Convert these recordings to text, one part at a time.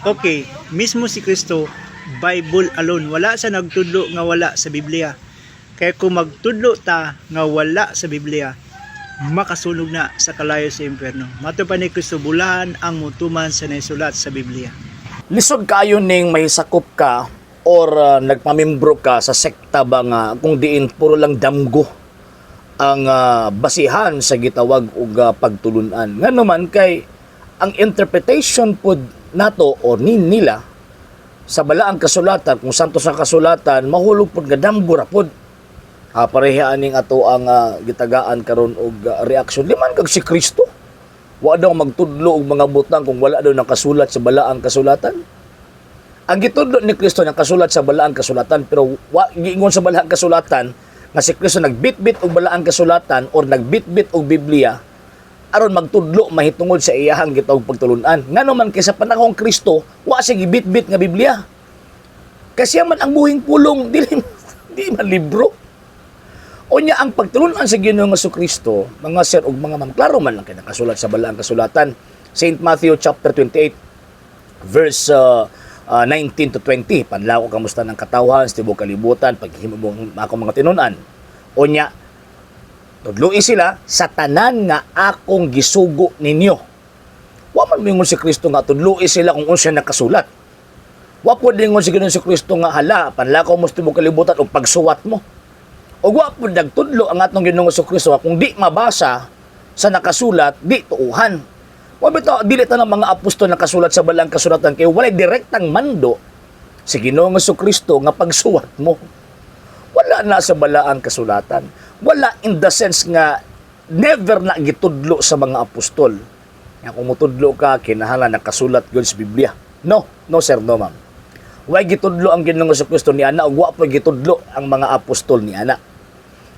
Okay, mismo si Kristo, Bible alone. Wala sa nagtudlo nga wala sa Biblia. Kaya kung magtudlo ta nga wala sa Biblia, makasunog na sa kalayo sa impyerno. Mato pa ni Kristo, bulahan ang mutuman sa naisulat sa Biblia. Lisod kayo ning may sakop ka or nagpamimbro ka sa sekta ba nga kung diin puro lang damgo ang basihan sa gitawag og pagtulunan. Nga naman kay ang interpretation pod nato o nila sa balaang kasulatan, kung santo sa kasulatan, mahulog pod nga damgo ra pod. Parehaan ning ato ang gitagaan karon og reaksyon. Di man kag si Kristo. Wa daw magtudlo og mga butang kung wala daw nakasulat sa balaang kasulatan. Ang gitudlo ni Kristo nakasulat sa balaang kasulatan, pero wa giingon sa balaang kasulatan nga si Kristo nagbitbit og balaang kasulatan or nagbitbit og Biblia aron magtudlo mahitungod sa iyahang gitawag pagtulunan. Ngano man kay sa panahong Kristo, wa siya gibitbit nga Biblia. Kasi man ang buhing pulong di man libro. Unya ang pagtulunan sa Ginoong Jesucristo, mga sir ug mga ma'am, klaro man lang kay nakasulat sa balaang kasulatan. St. Matthew chapter 28 verse 19 to 20, panlako kamusta ng katawhan, sa tibok kalibutan, paghimong ako mga tinunan. Unya, tudluin sila sa tanan nga akong gisugo ninyo. Wa man mingon si Kristo nga tudluin sila kung unsa nakasulat. Wa pod mingon si Ginoong Kristo nga hala, panlako mo sa tibok kalibutan o pagsuwat mo. O wa pod nagtudlo ang atong Ginoong Kristo kung di mabasa sa nakasulat, di tuuhan. Wabito, dili ta ng mga apostol nakasulat sa balaang kasulatan kay walay direktang mando si Ginoong Jesucristo nga pagsuwat mo. Wala na sa balaang kasulatan. Wala in the sense nga never na gitudlo sa mga apostol. Nga kung mutudlo ka, kinahanglan nakasulat yun sa Biblia. No, sir, no ma'am. Way gitudlo ang Ginoong Jesucristo ni ana, ug wa pa gitudlo ang mga apostol ni ana.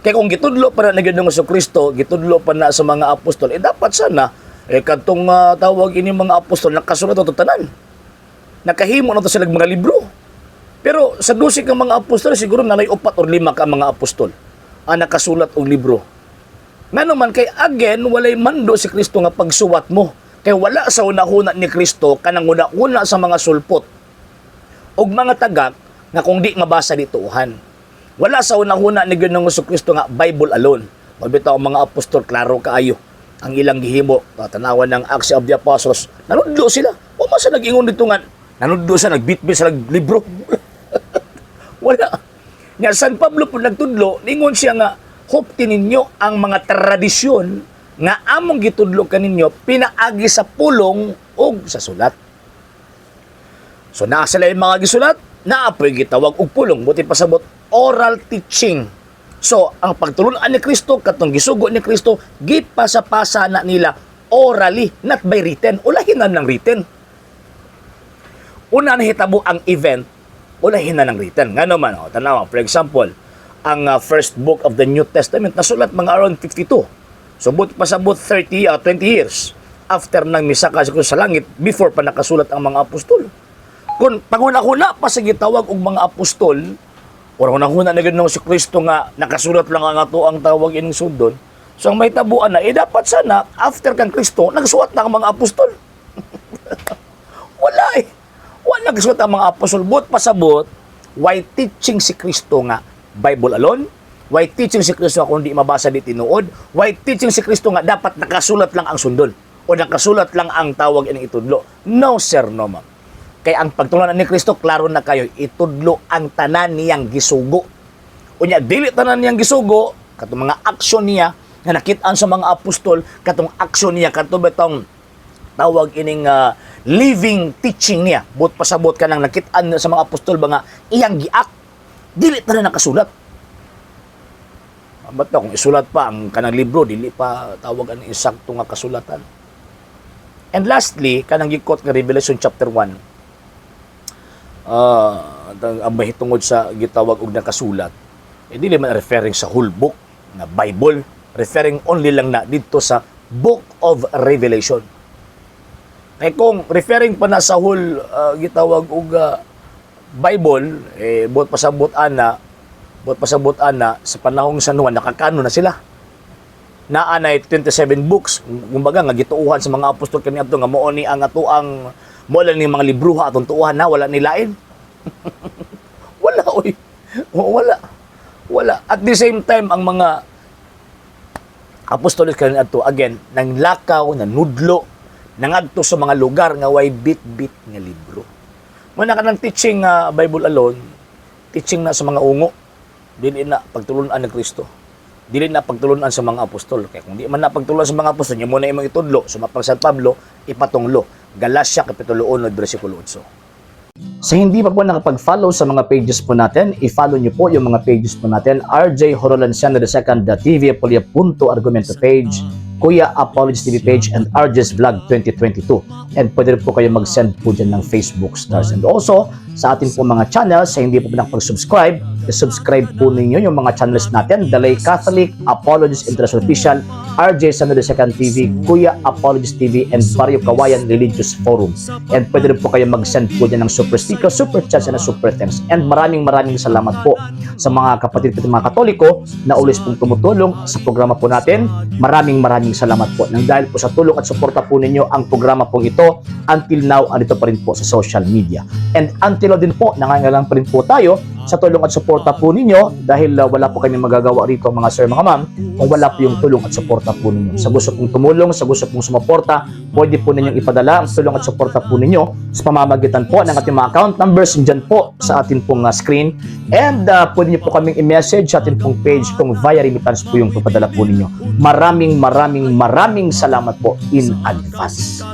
Kaya kung gitudlo pa na Ginoong Jesucristo, gitudlo pa na sa mga apostol, dapat sana kadtong tawag ini mga apostol nakasulat ito tanan. Nakahimo na to sila mga libro. Pero sa 12 ka mga apostol siguro nanay 4 or 5 ka mga apostol ang nakasulat og libro. Ngano man kay again walay mando si Kristo nga pagsuwat mo. Kay wala sa unahuna ni Kristo kanang una sa mga sulpot og mga tagak nga kung di mabasa dituhan. Wala sa unahuna ni Ginoong Jesucristo nga Bible alone. Magbitaw ang mga apostol klaro kaayo ang ilang gihimo, tanawan ng Acts of the Apostles, nanudlo sila. O masa nag-ingon dito nga, nanudlo sa nagbitbit sa libro. Wala. Nga San Pablo po nagtudlo, ningon siya nga, hopti ninyo ang mga tradisyon nga among gitudlo kaninyo, pinaagi sa pulong o sa sulat. So naa sila yung mga gisulat, naapoy gitawag og pulong, buti pasabot, oral teaching. So, ang pagtulunan ni Kristo, katong gisugo ni Kristo, gipasa-pasa na nila orally, not by written. Ulahin na ng written. Una na hitabo ang event, ulahin na ng written. Nga naman, tanawa, for example, ang first book of the New Testament, nasulat mga around 52. So, pasabot 20 years after nang misaka sa langit, before pa nakasulat ang mga apostol. Kung panguna-una pa sa gitawag og mga apostol, o hunahuna na gano'n si Kristo nga nakasulat lang ang ato ang tawag ining sundon. So ang may tabuan na, dapat sana, after kang Kristo, nagsuwat na ang mga apostol. Wala Wala nagsuwat ang mga apostol. But pasabot, why teaching si Kristo nga Bible alone? Why teaching si Kristo nga kung di mabasa di tinuod? Why teaching si Kristo nga dapat nakasulat lang ang sundon? O nakasulat lang ang tawag ining itudlo? No sir, no ma'am. Kaya ang pagtulunan ni Kristo, klaro na kayo, itudlo ang tanan niyang gisugo. Unya, dili tanan niyang gisugo, katong mga aksyon niya, na nakitaan sa mga apostol, katong aksyon niya, katong betong tawag ining living teaching niya. But pasabot ka nang nakitaan sa mga apostol, ba nga, iyang giak, dili tanan nakasulat. Ba't kung isulat pa ang kanang libro, dili pa tawag ang isakto nga kasulatan. And lastly, kanang gikot nga Revelation chapter 1, ang mahitungod sa gitawag og nakasulat, dili man referring sa whole book na Bible, referring only lang na dito sa Book of Revelation. Kaya kung referring pa na sa whole gitawag og Bible, buot pasabot ana sa panahong San Juan nakakano na sila. Naa na 27 books, kumbaga nga gituuhan sa mga apostol kaniadto nga mao ni ang atoang Mo lang ni mga libro atong tuuhan na wala nilain. Wala oy. Wala. At the same time ang mga apostolos kanin adto again nang lakaw, nanudlo, nangadto sa mga lugar nga way bit-bit nga libro. Muna ka ng teaching Bible alone, teaching na sa mga ungo, dili na pagtulunan ni Kristo. Dili na pagtulunan sa mga apostol. Kaya kung di man na pagtulunan sa mga apostol, nyo muna imong itudlo, sumapang San Pablo, ipatunglo. Galacia, Kapitulo 1, versikulo 8. Sa hindi pa po nakapag-follow sa mga pages po natin, i-follow nyo po yung mga pages po natin, RJ Horolanciano II TV, Apolia Punto Argumento page, Kuya Apologies TV page, and RJ's Vlog 2022. And pwede rin po kayo mag-send po dyan ng Facebook stars. And also, sa ating po mga channels, sa hindi po nakapag-subscribe, i-subscribe po ninyo yung mga channels natin, Dalay Catholic, Apologies International Official, RJ Santo II TV, Kuya Apologies TV, and Barrio Kawayan Religious Forum. And pwede rin po kayo mag-send po dyan ng super sticker, super chats, and super thanks. And maraming salamat po sa mga kapatid at mga Katoliko na ulis pong tumutulong sa programa po natin. Maraming salamat po. Nang dahil po sa tulong at suporta po ninyo, ang programa po ito, until now, andito pa rin po sa social media. And until now din po, nangangailangan pa rin po tayo sa tulong at suporta po ninyo dahil wala po kami magagawa rito mga sir, mga ma'am, kung wala po yung tulong at suporta po ninyo. Sa gusto pong tumulong, sa gusto pong sumuporta, pwede po ninyong ipadala ang tulong at suporta po ninyo sa pamamagitan po ng ating mga account numbers dyan po sa ating pong screen. And pwede nyo po kaming i-message sa ating pong page kung via remittance po yung papadala po ninyo. Maraming salamat po in advance.